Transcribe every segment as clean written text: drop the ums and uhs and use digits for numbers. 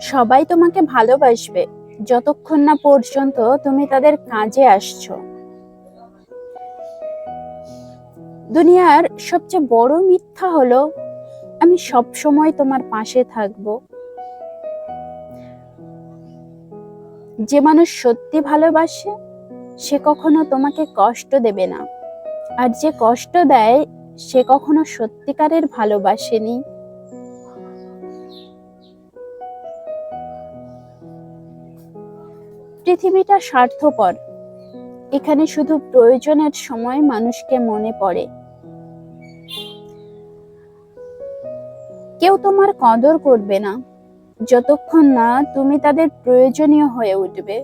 সবাই তোমাকে ভালোবাসবে যতক্ষণ না পর্যন্ত তুমি তাদের কাজে আসছো। দুনিয়ার সবচেয়ে বড় মিথ্যা হলো আমি সব সময় তোমার পাশে থাকবো। যে মানুষ সত্যি ভালোবাসে সে কখনো তোমাকে কষ্ট দেবে না, আর যে কষ্ট দেয় সে কখনো সত্যিকারের ভালোবাসেনি। পৃথিবীটা স্বার্থপর, এখানে শুধু প্রয়োজনের সময় মানুষকে মনে পড়ে। কেউ তোমার কদর করবে না যতক্ষণ না তুমি তাদের প্রয়োজনীয় হয়ে উঠবে।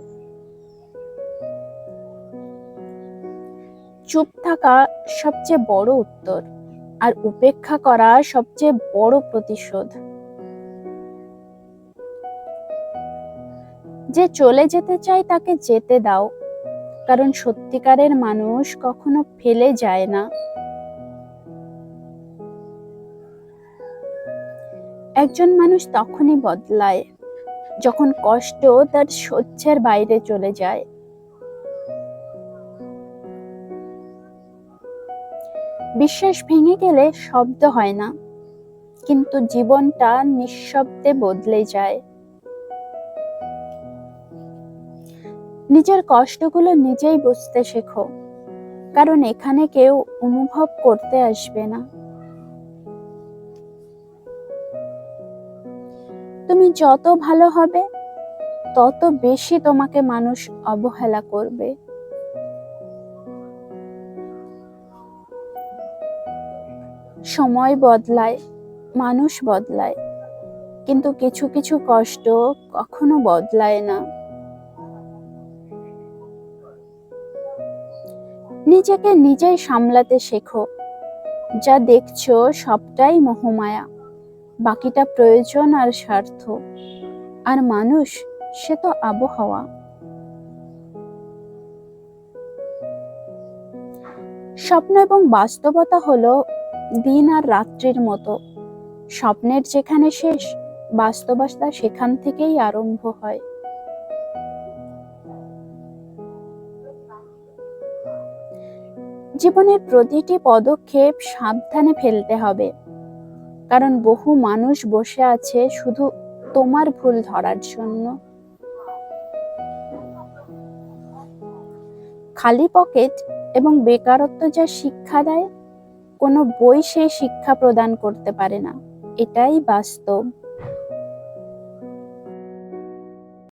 চুপ থাকা সবচেয়ে বড় উত্তর, আর উপেক্ষা করা সবচেয়ে বড় প্রতিশোধ। যে চলে যেতে চায় তাকে যেতে দাও, কারণ সত্যিকারের মানুষ কখনো ফেলে যায় না। একজন মানুষ তখনই বদলায় যখন কষ্ট তার সহ্যের বাইরে চলে যায়। বিশ্বাস ভেঙে গেলে শব্দ হয় না, কিন্তু জীবনটা নিঃশব্দে বদলে যায়। নিজের কষ্টগুলো নিজেই বুঝতে শেখো, কারণ এখানে কেউ অনুভব করতে আসবে না। তুমি যত ভালো হবে তত বেশি তোমাকে মানুষ অবহেলা করবে। সময় বদলায়, মানুষ বদলায়, কিন্তু কিছু কিছু কষ্ট কখনো বদলায় না। নিজেকে নিজেই সামলাতে শেখো। যা দেখছো সবটাই মোহমায়া, বাকিটা প্রয়োজন আর স্বার্থ। আর মানুষ সে তো আবহাওয়া। স্বপ্ন এবং বাস্তবতা হলো দিন আর রাত্রির মতো। স্বপ্নের যেখানে শেষ, বাস্তবতা সেখান থেকেই আরম্ভ হয়। জীবনের প্রতিটি পদক্ষেপ সাবধানে ফেলতে হবে, কারণ বহু মানুষ বসে আছে শুধু তোমার ভুল ধরার জন্য। খালি পকেট এবং বেকারত্ব যা শিক্ষা দেয়, কোনো বই সেই শিক্ষা প্রদান করতে পারে না। এটাই বাস্তব।